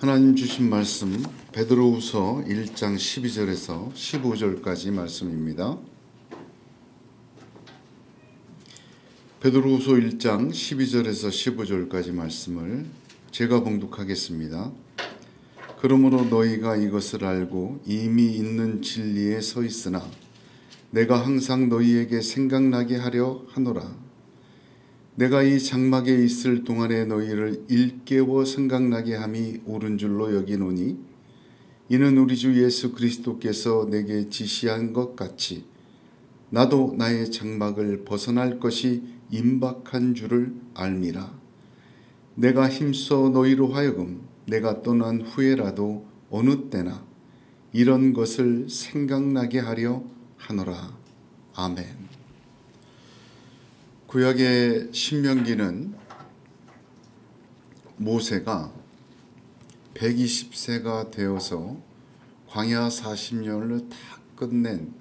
하나님 주신 말씀 베드로후서 1장 12절에서 15절까지 말씀입니다. 베드로후서 1장 12절에서 15절까지 말씀을 제가 봉독하겠습니다. 그러므로 너희가 이것을 알고 이미 있는 진리에 서 있으나 내가 항상 너희에게 생각나게 하려 하노라. 내가 이 장막에 있을 동안에 너희를 일깨워 생각나게 함이 옳은 줄로 여기노니 이는 우리 주 예수 그리스도께서 내게 지시한 것 같이 나도 나의 장막을 벗어날 것이 임박한 줄을 알미라. 내가 힘써 너희로 하여금 내가 떠난 후에라도 어느 때나 이런 것을 생각나게 하려 하노라. 아멘. 구약의 신명기는 모세가 120세가 되어서 광야 40년을 다 끝낸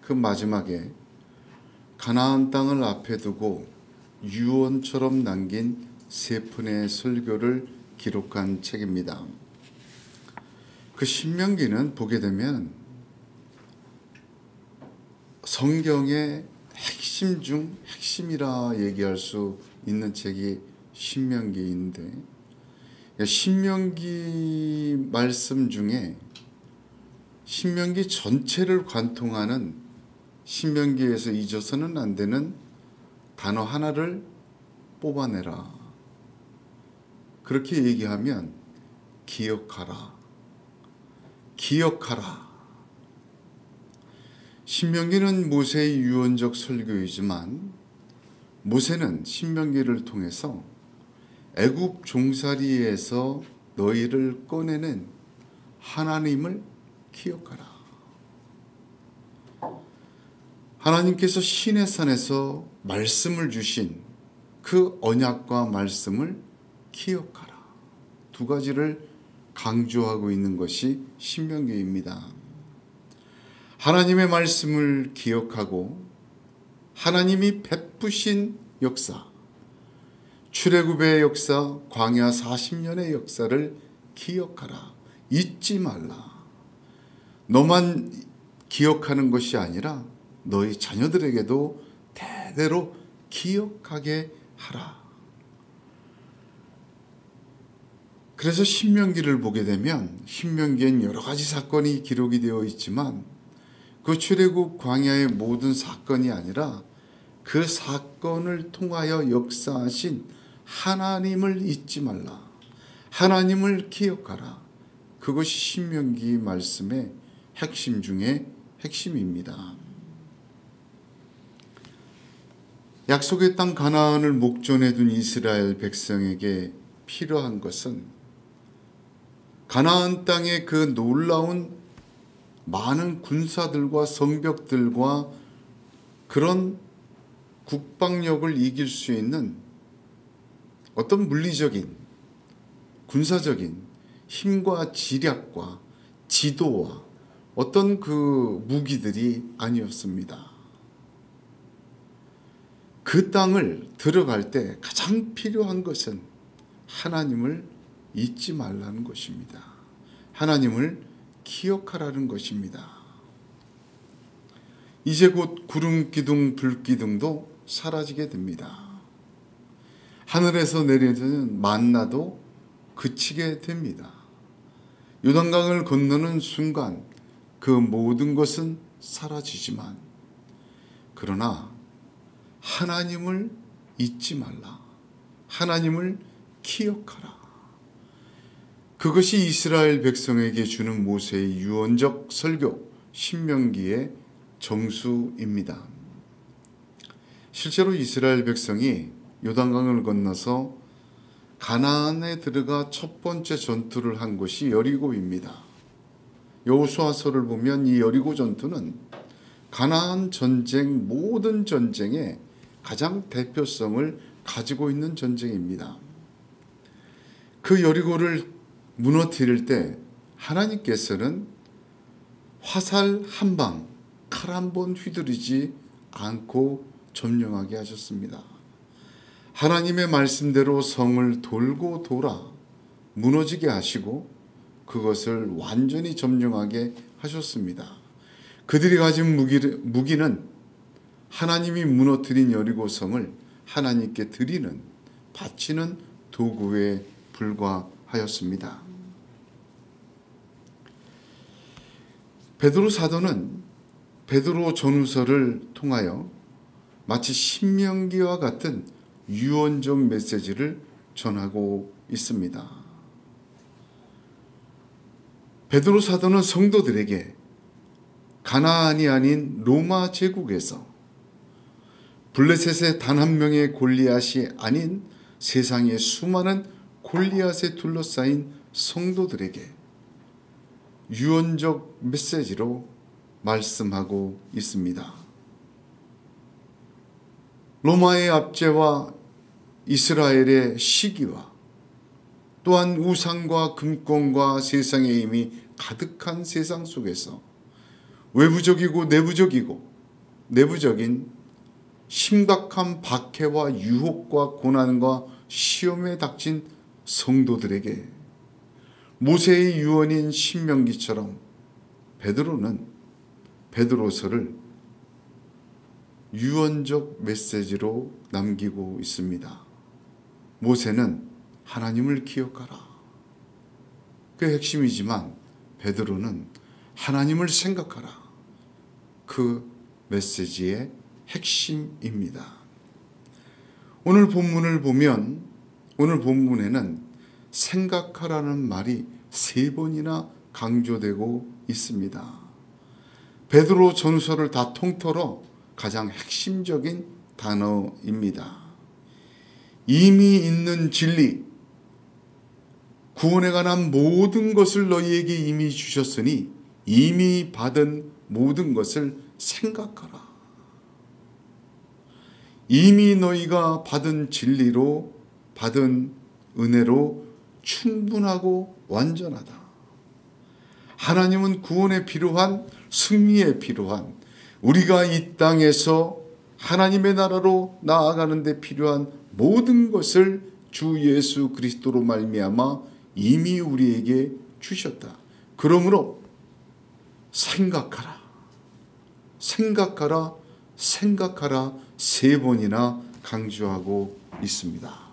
그 마지막에 가나안 땅을 앞에 두고 유언처럼 남긴 세 편의 설교를 기록한 책입니다. 그 신명기는 보게 되면 성경의 핵심 중 핵심이라 얘기할 수 있는 책이 신명기인데, 신명기 말씀 중에 신명기 전체를 관통하는 신명기에서 잊어서는 안 되는 단어 하나를 뽑아내라. 그렇게 얘기하면 기억하라. 기억하라. 신명기는 모세의 유언적 설교이지만 모세는 신명기를 통해서 애굽 종살이에서 너희를 꺼내는 하나님을 기억하라. 하나님께서 시내산에서 말씀을 주신 그 언약과 말씀을 기억하라. 두 가지를 강조하고 있는 것이 신명기입니다. 하나님의 말씀을 기억하고 하나님이 베푸신 역사, 출애굽의 역사, 광야 40년의 역사를 기억하라. 잊지 말라. 너만 기억하는 것이 아니라 너희 자녀들에게도 대대로 기억하게 하라. 그래서 신명기를 보게 되면 신명기엔 여러 가지 사건이 기록이 되어 있지만 그 출애굽 광야의 모든 사건이 아니라 그 사건을 통하여 역사하신 하나님을 잊지 말라. 하나님을 기억하라. 그것이 신명기 말씀의 핵심 중에 핵심입니다. 약속의 땅 가나안을 목전에 둔 이스라엘 백성에게 필요한 것은 가나안 땅의 그 놀라운 많은 군사들과 성벽들과 그런 국방력을 이길 수 있는 어떤 물리적인 군사적인 힘과 지략과 지도와 어떤 그 무기들이 아니었습니다. 그 땅을 들어갈 때 가장 필요한 것은 하나님을 잊지 말라는 것입니다. 하나님을 기억하라는 것입니다. 이제 곧 구름 기둥, 불 기둥도 사라지게 됩니다. 하늘에서 내려지는 만나도 그치게 됩니다. 요단강을 건너는 순간 그 모든 것은 사라지지만 그러나 하나님을 잊지 말라. 하나님을 기억하라. 그것이 이스라엘 백성에게 주는 모세의 유언적 설교, 신명기의 정수입니다. 실제로 이스라엘 백성이 요단강을 건너서 가나안에 들어가 첫 번째 전투를 한 곳이 여리고입니다. 여호수아서를 보면 이 여리고 전투는 가나안 전쟁, 모든 전쟁의 가장 대표성을 가지고 있는 전쟁입니다. 그 여리고를 무너뜨릴 때 하나님께서는 화살 한 방, 칼 한 번 휘두르지 않고 점령하게 하셨습니다. 하나님의 말씀대로 성을 돌고 돌아 무너지게 하시고 그것을 완전히 점령하게 하셨습니다. 그들이 가진 무기는 하나님이 무너뜨린 여리고성을 하나님께 드리는, 바치는 도구에 불과하였습니다. 베드로 사도는 베드로 전후서를 통하여 마치 신명기와 같은 유언적 메시지를 전하고 있습니다. 베드로 사도는 성도들에게 가나안이 아닌 로마 제국에서 블레셋의 단 한 명의 골리앗이 아닌 세상의 수많은 골리앗에 둘러싸인 성도들에게 유언적 메시지로 말씀하고 있습니다. 로마의 압제와 이스라엘의 시기와 또한 우상과 금권과 세상의 힘이 가득한 세상 속에서 외부적이고 내부적인 심각한 박해와 유혹과 고난과 시험에 닥친 성도들에게 모세의 유언인 신명기처럼 베드로는 베드로서를 유언적 메시지로 남기고 있습니다. 모세는 하나님을 기억하라. 그게 핵심이지만 베드로는 하나님을 생각하라. 그 메시지의 핵심입니다. 오늘 본문을 보면 오늘 본문에는 생각하라는 말이 3번이나 강조되고 있습니다. 베드로 전서를 다 통틀어 가장 핵심적인 단어입니다. 이미 있는 진리, 구원에 관한 모든 것을 너희에게 이미 주셨으니 이미 받은 모든 것을 생각하라. 이미 너희가 받은 진리로, 받은 은혜로 충분하고 완전하다. 하나님은 구원에 필요한, 승리에 필요한, 우리가 이 땅에서 하나님의 나라로 나아가는 데 필요한 모든 것을 주 예수 그리스도로 말미암아 이미 우리에게 주셨다. 그러므로 생각하라, 생각하라, 생각하라 3번이나 강조하고 있습니다.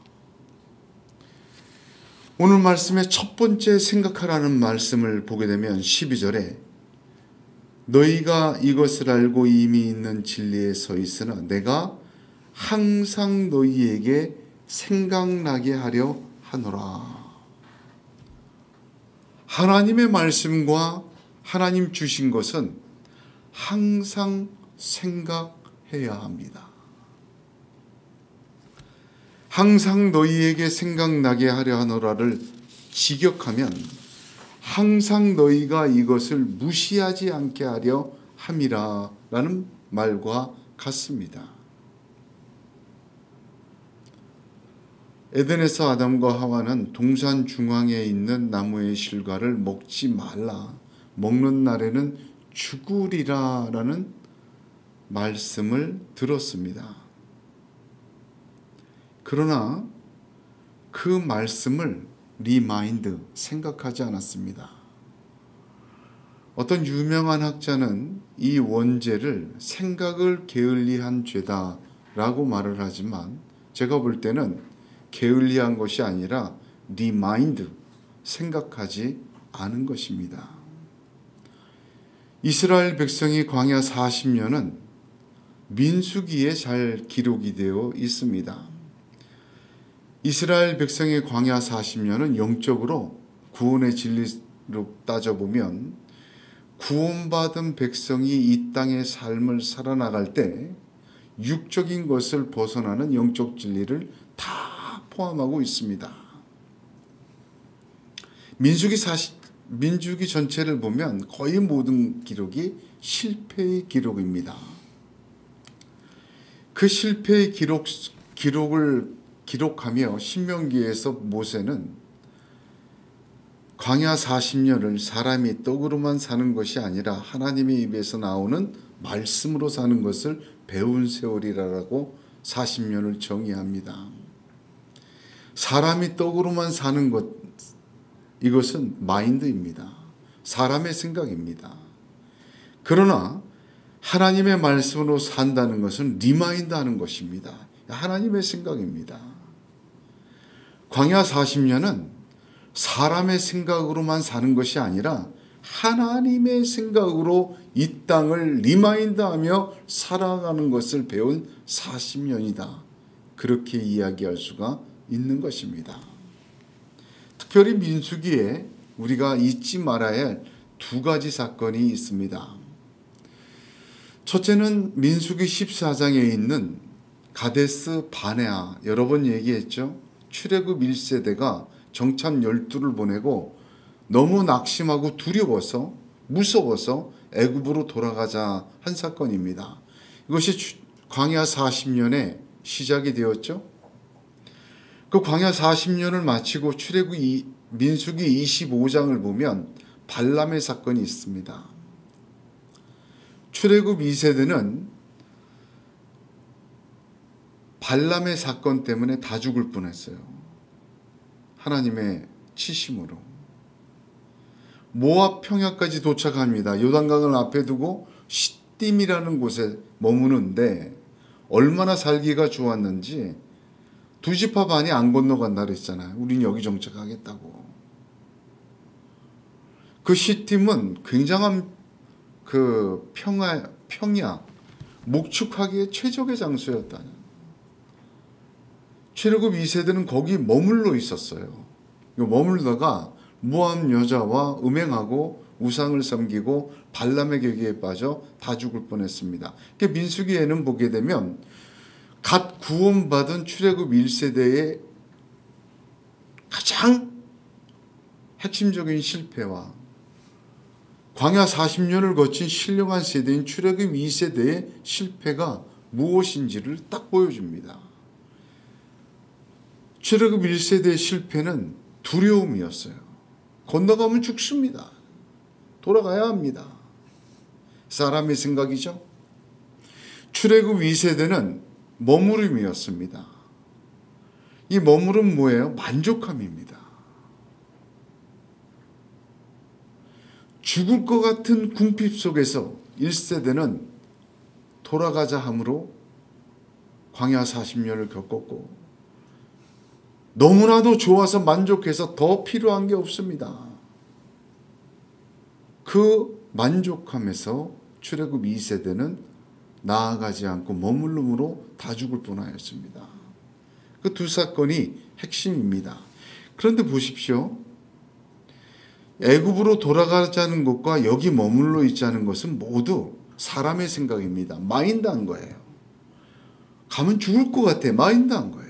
오늘 말씀의 첫 번째 생각하라는 말씀을 보게 되면 12절에 너희가 이것을 알고 이미 있는 진리에 서 있으나 내가 항상 너희에게 생각나게 하려 하노라. 하나님의 말씀과 하나님 주신 것은 항상 생각해야 합니다. 항상 너희에게 생각나게 하려 하노라를 직역하면 항상 너희가 이것을 무시하지 않게 하려 함이라 라는 말과 같습니다. 에덴에서 아담과 하와는 동산 중앙에 있는 나무의 실과를 먹지 말라, 먹는 날에는 죽으리라 라는 말씀을 들었습니다. 그러나 그 말씀을 리마인드, 생각하지 않았습니다. 어떤 유명한 학자는 이 원죄를 생각을 게을리한 죄다라고 말을 하지만 제가 볼 때는 게을리한 것이 아니라 리마인드, 생각하지 않은 것입니다. 이스라엘 백성이 광야 40년은 민수기에 잘 기록이 되어 있습니다. 이스라엘 백성의 광야 40년은 영적으로 구원의 진리로 따져보면 구원받은 백성이 이 땅의 삶을 살아나갈 때 육적인 것을 벗어나는 영적 진리를 다 포함하고 있습니다. 민수기 전체를 보면 거의 모든 기록이 실패의 기록입니다. 그 실패의 기록을 기록하며 신명기에서 모세는 광야 40년을 사람이 떡으로만 사는 것이 아니라 하나님의 입에서 나오는 말씀으로 사는 것을 배운 세월이라고 40년을 정의합니다. 사람이 떡으로만 사는 이것은 마인드입니다. 사람의 생각입니다. 그러나 하나님의 말씀으로 산다는 것은 리마인드 하는 것입니다. 하나님의 생각입니다. 광야 40년은 사람의 생각으로만 사는 것이 아니라 하나님의 생각으로 이 땅을 리마인드하며 살아가는 것을 배운 40년이다. 그렇게 이야기할 수가 있는 것입니다. 특별히 민수기에 우리가 잊지 말아야 할 두 가지 사건이 있습니다. 첫째는 민수기 14장에 있는 가데스 바네아, 여러 번 얘기했죠. 출애굽 1세대가 정참 12를 보내고 너무 낙심하고 두려워서 무서워서 애굽으로 돌아가자 한 사건입니다. 이것이 광야 40년에 시작이 되었죠. 그 광야 40년을 마치고 민수기 25장을 보면 발람의 사건이 있습니다. 출애굽 2세대는 발람의 사건 때문에 다 죽을 뻔했어요. 하나님의 치심으로. 모압 평야까지 도착합니다. 요단강을 앞에 두고 시딤이라는 곳에 머무는데 얼마나 살기가 좋았는지 두 지파 반이 안 건너간다 그랬잖아요. 우린 여기 정착하겠다고. 그 시딤은 굉장한 그 평야, 목축하기에 최적의 장소였다. 출애굽 2세대는 거기 머물러 있었어요. 머물다가 모압 여자와 음행하고 우상을 섬기고 발람의 계기에 빠져 다 죽을 뻔했습니다. 민수기에는 보게 되면 갓 구원받은 출애굽 1세대의 가장 핵심적인 실패와 광야 40년을 거친 신령한 세대인 출애굽 2세대의 실패가 무엇인지를 딱 보여줍니다. 출애굽 1세대의 실패는 두려움이었어요. 건너가면 죽습니다. 돌아가야 합니다. 사람의 생각이죠. 출애굽 2세대는 머무름이었습니다. 이 머무름 뭐예요? 만족함입니다. 죽을 것 같은 궁핍 속에서 1세대는 돌아가자 함으로 광야 40년을 겪었고 너무나도 좋아서 만족해서 더 필요한 게 없습니다. 그 만족함에서 출애굽 2세대는 나아가지 않고 머물름으로 다 죽을 뻔하였습니다. 그 두 사건이 핵심입니다. 그런데 보십시오. 애굽으로 돌아가자는 것과 여기 머물러 있자는 것은 모두 사람의 생각입니다. 마인드한 거예요. 가면 죽을 것 같아. 마인드한 거예요.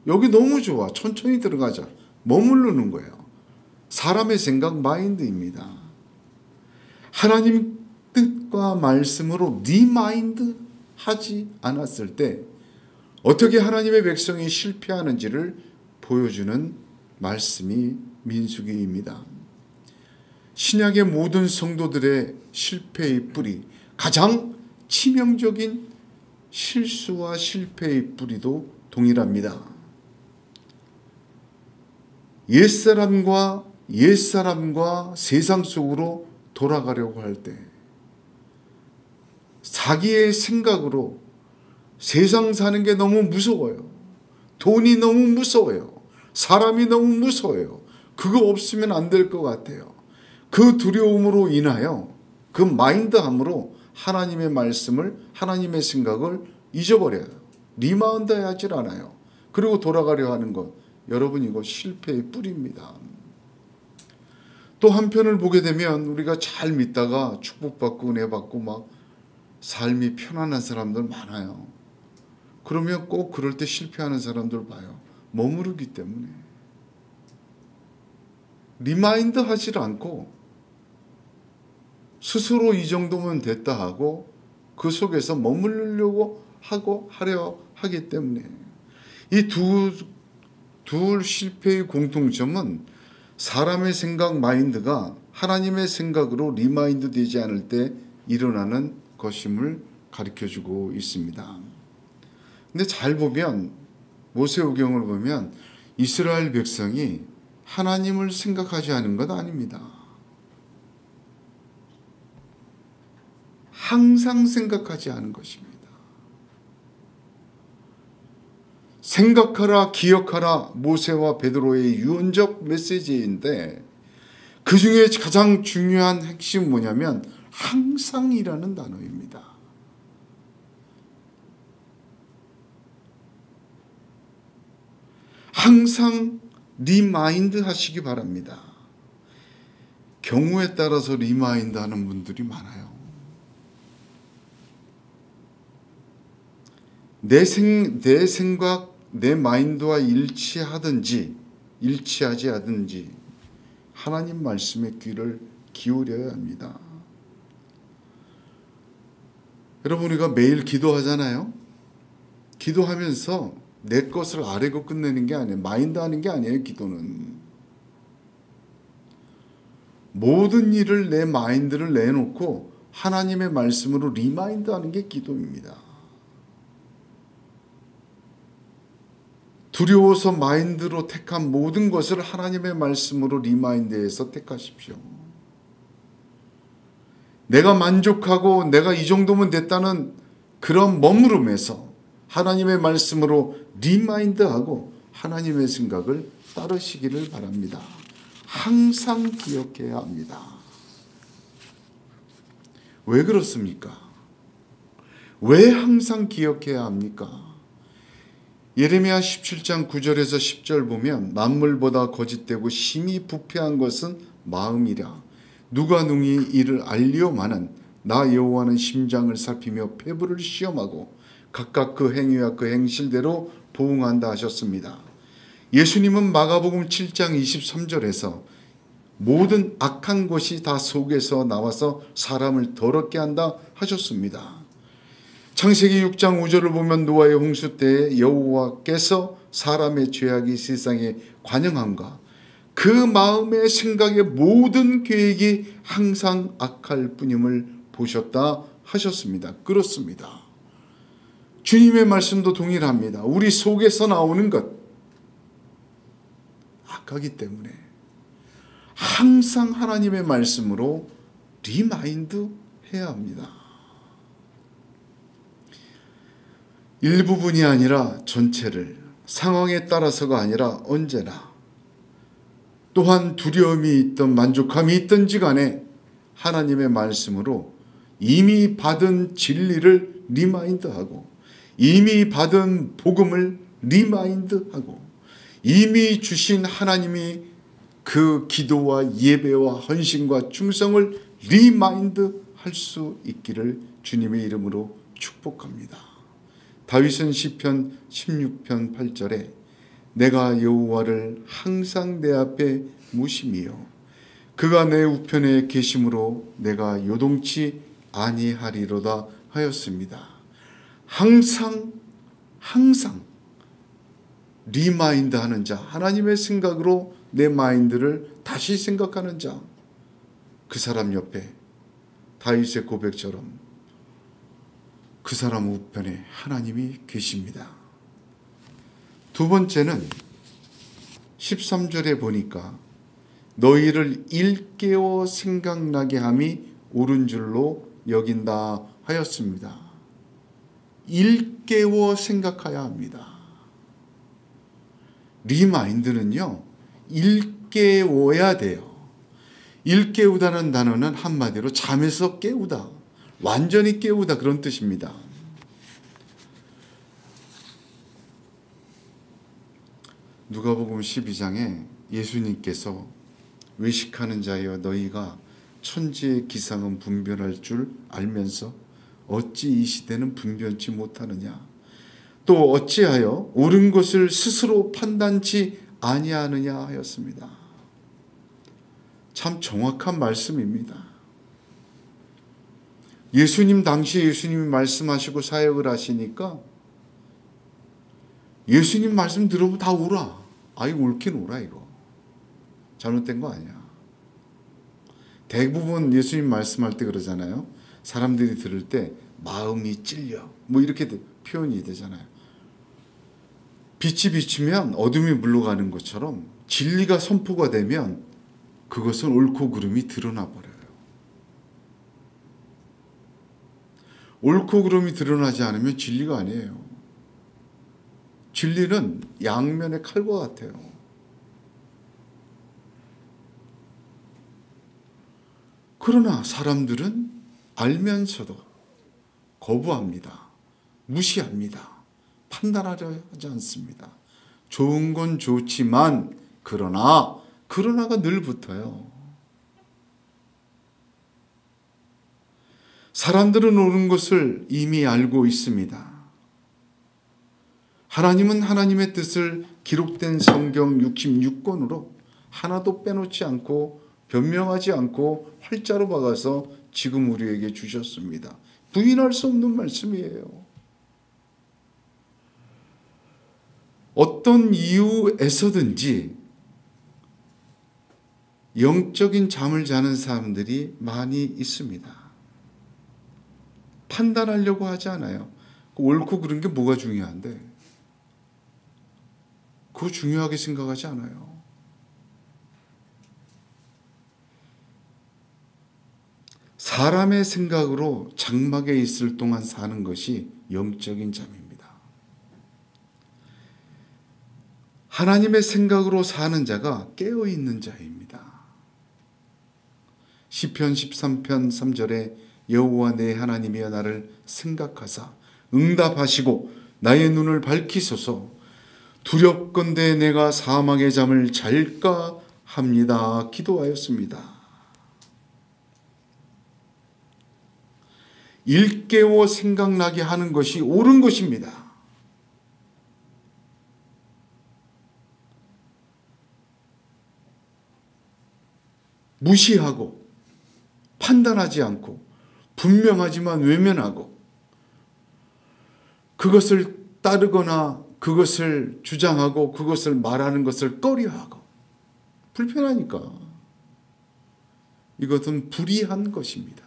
여기 너무 좋아. 천천히 들어가자. 머무르는 거예요. 사람의 생각, 마인드입니다. 하나님 뜻과 말씀으로 리마인드 하지 않았을 때 어떻게 하나님의 백성이 실패하는지를 보여주는 말씀이 민수기입니다. 신약의 모든 성도들의 실패의 뿌리, 가장 치명적인 실수와 실패의 뿌리도 동일합니다. 옛사람과 세상 속으로 돌아가려고 할 때 자기의 생각으로 세상 사는 게 너무 무서워요. 돈이 너무 무서워요. 사람이 너무 무서워요. 그거 없으면 안 될 것 같아요. 그 두려움으로 인하여 그 마인드함으로 하나님의 말씀을 하나님의 생각을 잊어버려요. 리마인드 하질 않아요. 그리고 돌아가려 하는 것, 여러분 이거 실패의 뿌리입니다. 또 한편을 보게 되면 우리가 잘 믿다가 축복받고 은혜받고 막 삶이 편안한 사람들 많아요. 그러면 꼭 그럴 때 실패하는 사람들 봐요. 머무르기 때문에. 리마인드 하질 않고 스스로 이 정도면 됐다 하고 그 속에서 머무르려고 하려 하기 때문에 이 둘 실패의 공통점은 사람의 생각 마인드가 하나님의 생각으로 리마인드 되지 않을 때 일어나는 것임을 가르쳐주고 있습니다. 근데 잘 보면 모세오경을 보면 이스라엘 백성이 하나님을 생각하지 않은 것 아닙니다. 항상 생각하지 않은 것입니다. 생각하라, 기억하라, 모세와 베드로의 유언적 메시지인데 그 중에 가장 중요한 핵심은 뭐냐면 항상이라는 단어입니다. 항상 리마인드 하시기 바랍니다. 경우에 따라서 리마인드 하는 분들이 많아요. 내 생각, 내 마인드와 일치하든지 일치하지 않든지 하나님 말씀에 귀를 기울여야 합니다. 여러분, 우리가 매일 기도하잖아요. 기도하면서 내 것을 아뢰고 끝내는 게 아니에요. 마인드 하는 게 아니에요. 기도는 모든 일을 내 마인드를 내놓고 하나님의 말씀으로 리마인드 하는 게 기도입니다. 두려워서 마인드로 택한 모든 것을 하나님의 말씀으로 리마인드해서 택하십시오. 내가 만족하고 내가 이 정도면 됐다는 그런 머무름에서 하나님의 말씀으로 리마인드하고 하나님의 생각을 따르시기를 바랍니다. 항상 기억해야 합니다. 왜 그렇습니까? 왜 항상 기억해야 합니까? 예레미야 17장 9절에서 10절 보면 만물보다 거짓되고 심히 부패한 것은 마음이라. 누가 능히 이를 알리오마는 나 여호와는 심장을 살피며 폐부를 시험하고 각각 그 행위와 그 행실대로 보응한다 하셨습니다. 예수님은 마가복음 7장 23절에서 모든 악한 것이 다 속에서 나와서 사람을 더럽게 한다 하셨습니다. 창세기 6장 5절을 보면 노아의 홍수 때에 여호와께서 사람의 죄악이 세상에 관영함과 그 마음의 생각의 모든 계획이 항상 악할 뿐임을 보셨다 하셨습니다. 그렇습니다. 주님의 말씀도 동일합니다. 우리 속에서 나오는 것 악하기 때문에 항상 하나님의 말씀으로 리마인드 해야 합니다. 일부분이 아니라 전체를, 상황에 따라서가 아니라 언제나, 또한 두려움이 있든 만족함이 있든지 간에 하나님의 말씀으로 이미 받은 진리를 리마인드하고 이미 받은 복음을 리마인드하고 이미 주신 하나님이 그 기도와 예배와 헌신과 충성을 리마인드 할 수 있기를 주님의 이름으로 축복합니다. 다윗은 시편 16편 8절에 내가 여호와를 항상 내 앞에 무심이요 그가 내 우편에 계심으로 내가 요동치 아니하리로다 하였습니다. 항상 리마인드 하는 자, 하나님의 생각으로 내 마인드를 다시 생각하는 자, 그 사람 옆에 다윗의 고백처럼 그 사람 우편에 하나님이 계십니다. 두 번째는 13절에 보니까 너희를 일깨워 생각나게 함이 옳은 줄로 여긴다 하였습니다. 일깨워 생각해야 합니다. 리마인드는요, 일깨워야 돼요. 일깨우다는 단어는 한마디로 잠에서 깨우다, 완전히 깨우다 그런 뜻입니다. 누가복음 12장에 예수님께서 외식하는 자여 너희가 천지의 기상은 분별할 줄 알면서 어찌 이 시대는 분별치 못하느냐, 또 어찌하여 옳은 것을 스스로 판단치 아니하느냐 하였습니다. 참 정확한 말씀입니다. 예수님 당시에 예수님이 말씀하시고 사역을 하시니까 예수님 말씀 들으면 다 옳아. 이거 옳긴 옳아. 이거 잘못된 거 아니야. 대부분 예수님 말씀할 때 그러잖아요. 사람들이 들을 때 마음이 찔려 뭐 이렇게 표현이 되잖아요. 빛이 비치면 어둠이 물러가는 것처럼 진리가 선포가 되면 그것은 옳고 그름이 드러나 버려요. 옳고 그름이 드러나지 않으면 진리가 아니에요. 진리는 양면의 칼과 같아요. 그러나 사람들은 알면서도 거부합니다. 무시합니다. 판단하려 하지 않습니다. 좋은 건 좋지만 그러나가 늘 붙어요. 사람들은 옳은 것을 이미 알고 있습니다. 하나님은 하나님의 뜻을 기록된 성경 66권으로 하나도 빼놓지 않고 변명하지 않고 활자로 박아서 지금 우리에게 주셨습니다. 부인할 수 없는 말씀이에요. 어떤 이유에서든지 영적인 잠을 자는 사람들이 많이 있습니다. 판단하려고 하지 않아요. 옳고 그른 게 뭐가 중요한데? 그거 중요하게 생각하지 않아요. 사람의 생각으로 장막에 있을 동안 사는 것이 영적인 잠입니다. 하나님의 생각으로 사는 자가 깨어있는 자입니다. 시편 13편 3절에 여호와 내 하나님이여 나를 생각하사 응답하시고 나의 눈을 밝히소서 두렵건대 내가 사망의 잠을 잘까 합니다. 기도하였습니다. 일깨워 생각나게 하는 것이 옳은 것입니다. 무시하고 판단하지 않고 분명하지만 외면하고 그것을 따르거나 그것을 주장하고 그것을 말하는 것을 꺼려하고 불편하니까 이것은 불의한 것입니다.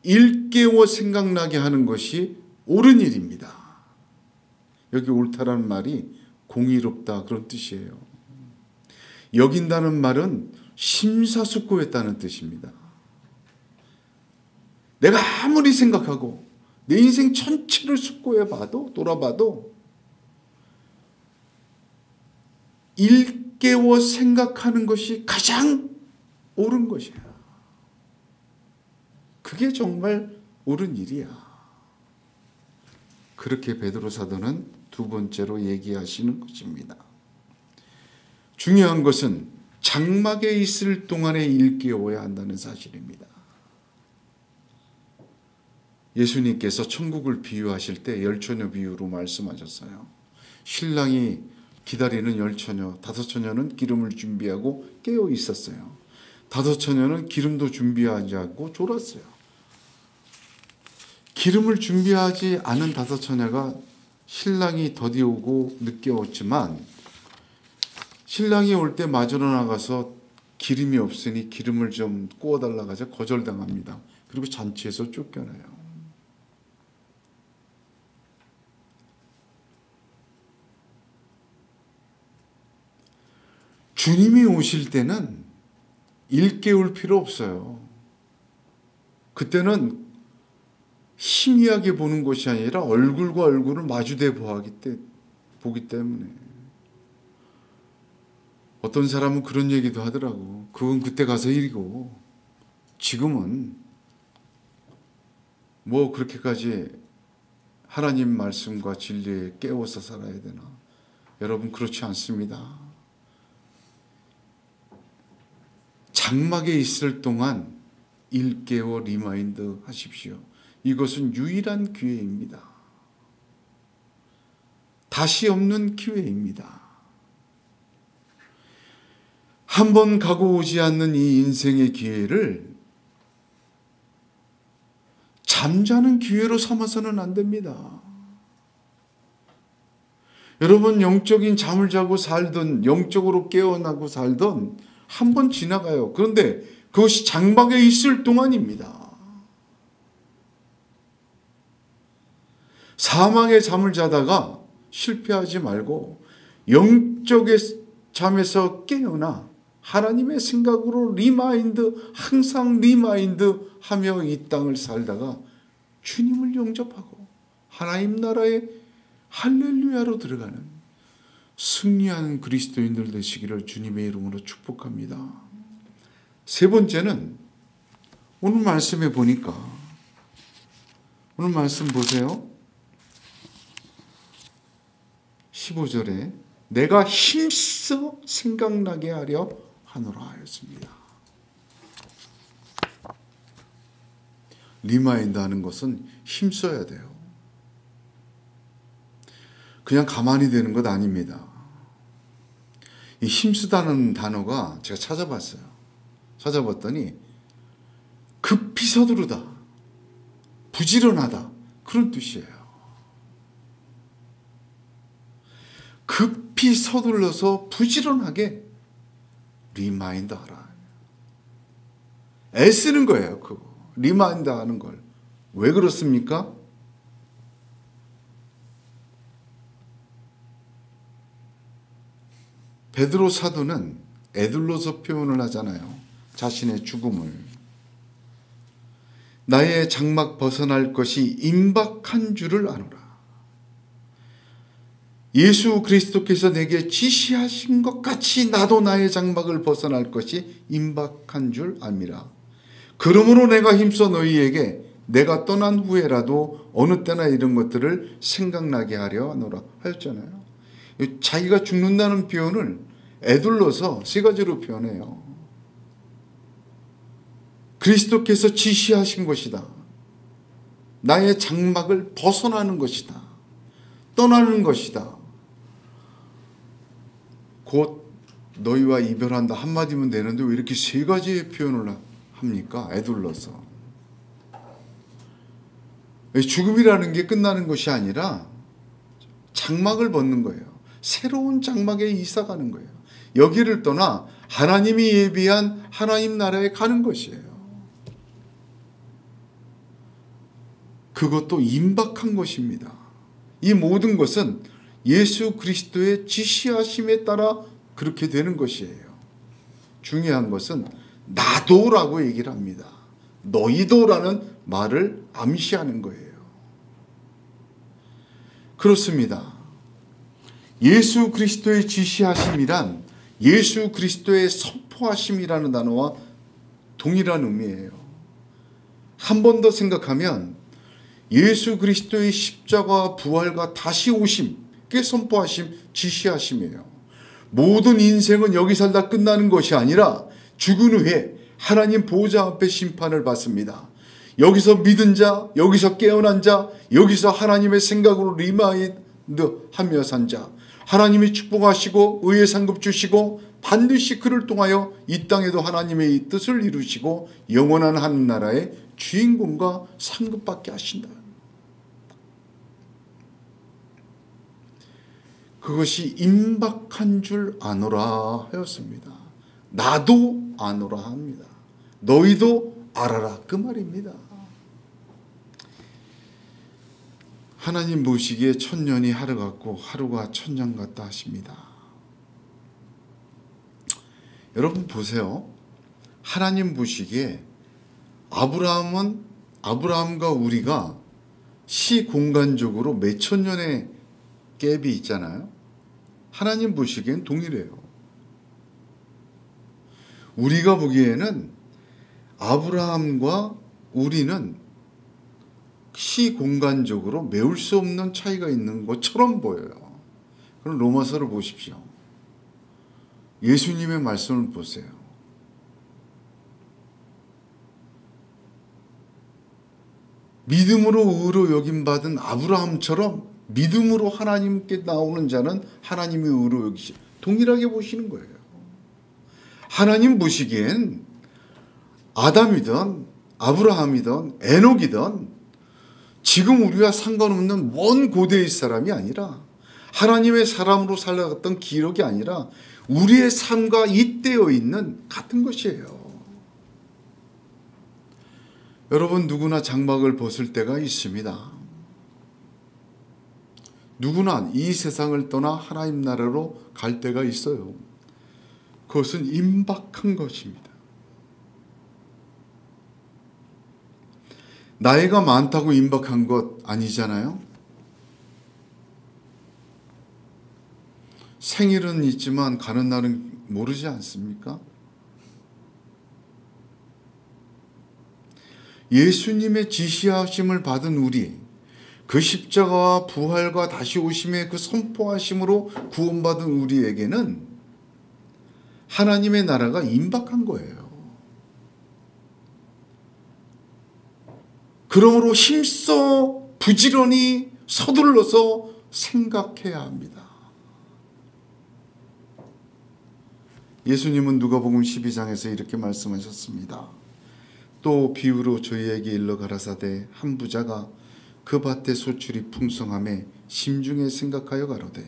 일깨워 생각나게 하는 것이 옳은 일입니다. 여기 옳다라는 말이 공의롭다 그런 뜻이에요. 여긴다는 말은 심사숙고했다는 뜻입니다. 내가 아무리 생각하고 내 인생 전체를 숙고해봐도 돌아봐도 일깨워 생각하는 것이 가장 옳은 것이야. 그게 정말 옳은 일이야. 그렇게 베드로 사도는 두 번째로 얘기하시는 것입니다. 중요한 것은 장막에 있을 동안에 일깨워야 한다는 사실입니다. 예수님께서 천국을 비유하실 때 열처녀 비유로 말씀하셨어요. 신랑이 기다리는 열처녀, 다섯 처녀는 기름을 준비하고 깨어 있었어요. 다섯 처녀는 기름도 준비하지 않고 졸았어요. 기름을 준비하지 않은 다섯 처녀가 신랑이 더디 오고 늦게 왔지만 신랑이 올 때 마주로 나가서 기름이 없으니 기름을 좀 구워달라고 하자 거절당합니다. 그리고 잔치에서 쫓겨나요. 주님이 오실 때는 일깨울 필요 없어요. 그때는 희미하게 보는 것이 아니라 얼굴과 얼굴을 마주대 보기 때문에 어떤 사람은 그런 얘기도 하더라고. 그건 그때 가서 일이고 지금은 뭐 그렇게까지 하나님 말씀과 진리에 깨워서 살아야 되나? 여러분 그렇지 않습니다. 장막에 있을 동안 일깨워 리마인드 하십시오. 이것은 유일한 기회입니다. 다시 없는 기회입니다. 한 번 가고 오지 않는 이 인생의 기회를 잠자는 기회로 삼아서는 안 됩니다. 여러분 영적인 잠을 자고 살던 영적으로 깨어나고 살던 한 번 지나가요. 그런데 그것이 장막에 있을 동안입니다. 사망의 잠을 자다가 실패하지 말고 영적의 잠에서 깨어나 하나님의 생각으로 항상 리마인드 하며 이 땅을 살다가 주님을 영접하고 하나님 나라에 할렐루야로 들어가는 승리하는 그리스도인들 되시기를 주님의 이름으로 축복합니다. 세 번째는 오늘 말씀에 보니까, 오늘 말씀 보세요. 15절에 내가 힘써 생각나게 하려 하노라 하였습니다. 리마인드 하는 것은 힘써야 돼요. 그냥 가만히 되는 것 아닙니다. 이 힘쓰다는 단어가 제가 찾아봤더니 급히 서두르다, 부지런하다, 그런 뜻이에요. 급히 서둘러서 부지런하게 리마인드 하라. 애쓰는 거예요. 그거 리마인드 하는 걸. 왜 그렇습니까? 베드로 사도는 에둘러서 표현을 하잖아요. 자신의 죽음을. 나의 장막 벗어날 것이 임박한 줄을 아노라. 예수 그리스도께서 내게 지시하신 것 같이 나도 나의 장막을 벗어날 것이 임박한 줄 압니다. 그러므로 내가 힘써 너희에게 내가 떠난 후에라도 어느 때나 이런 것들을 생각나게 하려 하노라 하였잖아요. 자기가 죽는다는 표현을 에둘러서 세 가지로 표현해요. 그리스도께서 지시하신 것이다. 나의 장막을 벗어나는 것이다. 떠나는 것이다. 곧 너희와 이별한다 한마디면 되는데 왜 이렇게 세 가지의 표현을 합니까? 에둘러서. 죽음이라는 게 끝나는 것이 아니라 장막을 벗는 거예요. 새로운 장막에 이사가는 거예요. 여기를 떠나 하나님이 예비한 하나님 나라에 가는 것이에요. 그것도 임박한 것입니다. 이 모든 것은 예수 그리스도의 지시하심에 따라 그렇게 되는 것이에요. 중요한 것은 나도라고 얘기를 합니다. 너희도라는 말을 암시하는 거예요. 그렇습니다. 예수 그리스도의 지시하심이란 예수 그리스도의 선포하심이라는 단어와 동일한 의미예요. 한 번 더 생각하면 예수 그리스도의 십자가와 부활과 다시 오심께 선포하심, 지시하심이에요. 모든 인생은 여기 살다 끝나는 것이 아니라 죽은 후에 하나님 보호자 앞에 심판을 받습니다. 여기서 믿은 자, 여기서 깨어난 자, 여기서 하나님의 생각으로 리마인드 하며 산 자, 하나님이 축복하시고 의의 상급 주시고 반드시 그를 통하여 이 땅에도 하나님의 뜻을 이루시고 영원한 하늘나라의 주인공과 상급받게 하신다. 그것이 임박한 줄 아노라 하였습니다. 나도 아노라 합니다. 너희도 알아라 그 말입니다. 하나님 보시기에 천년이 하루 같고 하루가 천년 같다 하십니다. 여러분 보세요. 하나님 보시기에 아브라함과 우리가 시공간적으로 몇천 년의 갭이 있잖아요. 하나님 보시기엔 동일해요. 우리가 보기에는 아브라함과 우리는 시공간적으로 메울 수 없는 차이가 있는 것처럼 보여요. 그럼 로마서를 보십시오. 예수님의 말씀을 보세요. 믿음으로 의로 여김받은 아브라함처럼 믿음으로 하나님께 나오는 자는 하나님이 의로 여기시 동일하게 보시는 거예요. 하나님 보시기엔 아담이든 아브라함이든 에녹이든 지금 우리와 상관없는 먼 고대의 사람이 아니라 하나님의 사람으로 살아갔던 기록이 아니라 우리의 삶과 잇대어 있는 같은 것이에요. 여러분 누구나 장막을 벗을 때가 있습니다. 누구나 이 세상을 떠나 하나님 나라로 갈 때가 있어요. 그것은 임박한 것입니다. 나이가 많다고 임박한 것 아니잖아요. 생일은 있지만 가는 날은 모르지 않습니까? 예수님의 지시하심을 받은 우리, 그 십자가와 부활과 다시 오심의 그 선포하심으로 구원받은 우리에게는 하나님의 나라가 임박한 거예요. 그러므로 힘써 부지런히 서둘러서 생각해야 합니다. 예수님은 누가복음 12장에서 이렇게 말씀하셨습니다. 또 비유로 저희에게 일러 가라사대 한 부자가 그 밭에 소출이 풍성함에 심중에 생각하여 가로되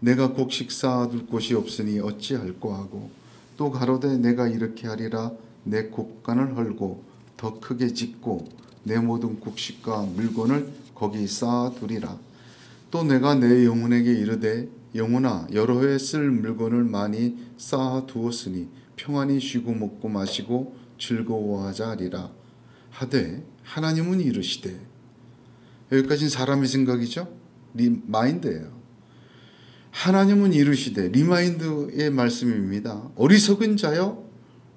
내가 곡식 쌓아둘 곳이 없으니 어찌할꼬 하고 또 가로되 내가 이렇게 하리라 내 곡간을 헐고 더 크게 짓고 내 모든 곡식과 물건을 거기 쌓아두리라. 또 내가 내 영혼에게 이르되 영혼아 여러 해 쓸 물건을 많이 쌓아두었으니 평안히 쉬고 먹고 마시고 즐거워하자 하리라 하되 하나님은 이르시되, 여기까지는 사람의 생각이죠. 마인드예요. 하나님은 이르시되, 리마인드의 말씀입니다. 어리석은 자여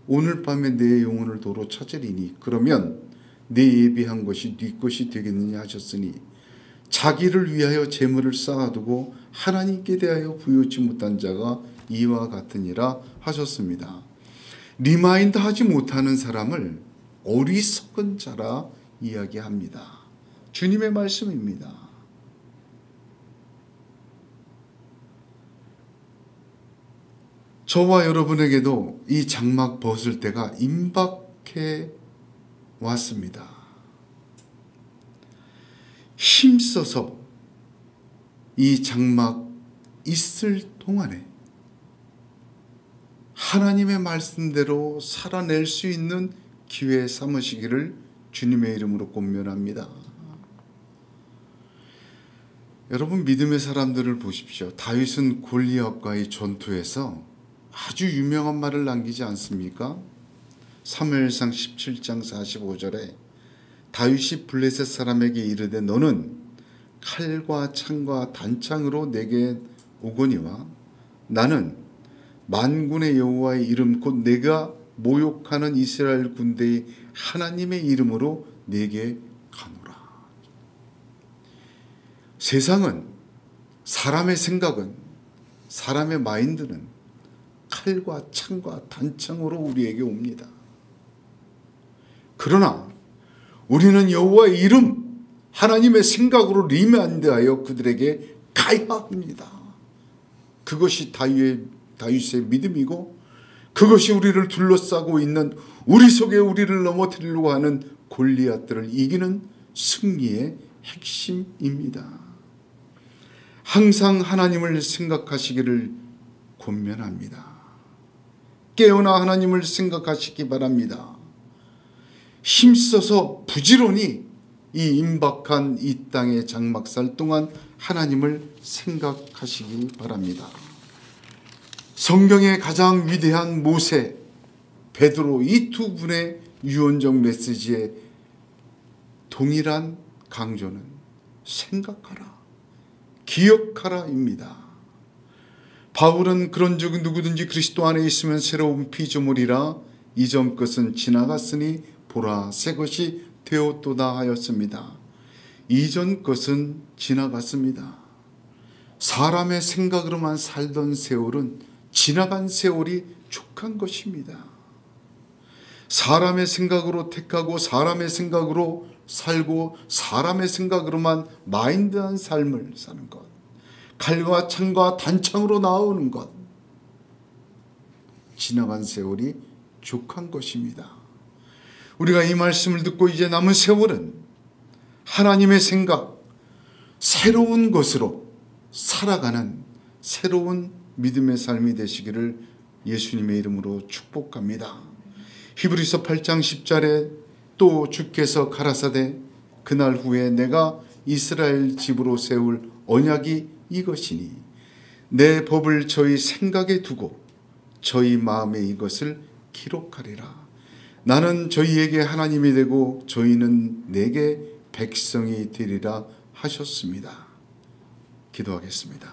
오늘 밤에 내 영혼을 도로 찾으리니 그러면 내 예비한 것이 네 것이 되겠느냐 하셨으니 자기를 위하여 재물을 쌓아두고 하나님께 대하여 부여치 못한 자가 이와 같으니라 하셨습니다. 리마인드 하지 못하는 사람을 어리석은 자라 이야기합니다. 주님의 말씀입니다. 저와 여러분에게도 이 장막 벗을 때가 임박해 왔습니다. 힘써서 이 장막 있을 동안에 하나님의 말씀대로 살아낼 수 있는 기회 삼으시기를 주님의 이름으로 권면합니다. 여러분, 믿음의 사람들을 보십시오. 다윗은 골리앗과의 전투에서 아주 유명한 말을 남기지 않습니까? 사무엘상 17장 45절에 다윗이 블레셋 사람에게 이르되 너는 칼과 창과 단창으로 내게 오거니와 나는 만군의 여호와의 이름 곧 내가 모욕하는 이스라엘 군대의 하나님의 이름으로 내게 가노라. 세상은, 사람의 생각은, 사람의 마인드는 칼과 창과 단창으로 우리에게 옵니다. 그러나 우리는 여호와의 이름, 하나님의 생각으로 리마인드하여 그들에게 가야 합니다. 그것이 다윗의 믿음이고 그것이 우리를 둘러싸고 있는 우리 속에 우리를 넘어뜨리려고 하는 골리앗들을 이기는 승리의 핵심입니다. 항상 하나님을 생각하시기를 권면합니다. 깨어나 하나님을 생각하시기 바랍니다. 힘써서 부지런히 이 임박한 이 땅의 장막살 동안 하나님을 생각하시기 바랍니다. 성경의 가장 위대한 모세, 베드로 이 두 분의 유언적 메시지의 동일한 강조는 생각하라, 기억하라입니다. 바울은 그런즉 누구든지 그리스도 안에 있으면 새로운 피조물이라 이전 것은 지나갔으니 보라 새 것이 되었도다 하였습니다. 이전 것은 지나갔습니다. 사람의 생각으로만 살던 세월은 지나간 세월이 족한 것입니다. 사람의 생각으로 택하고 사람의 생각으로 살고 사람의 생각으로만 마인드한 삶을 사는 것, 칼과 창과 단창으로 나오는 것, 지나간 세월이 족한 것입니다. 우리가 이 말씀을 듣고 이제 남은 세월은 하나님의 생각, 새로운 것으로 살아가는 새로운 믿음의 삶이 되시기를 예수님의 이름으로 축복합니다. 히브리서 8장 10절에 또 주께서 가라사대 그날 후에 내가 이스라엘 집으로 세울 언약이 이것이니 내 법을 저희 생각에 두고 저희 마음에 이것을 기록하리라. 나는 저희에게 하나님이 되고 저희는 내게 백성이 되리라 하셨습니다. 기도하겠습니다.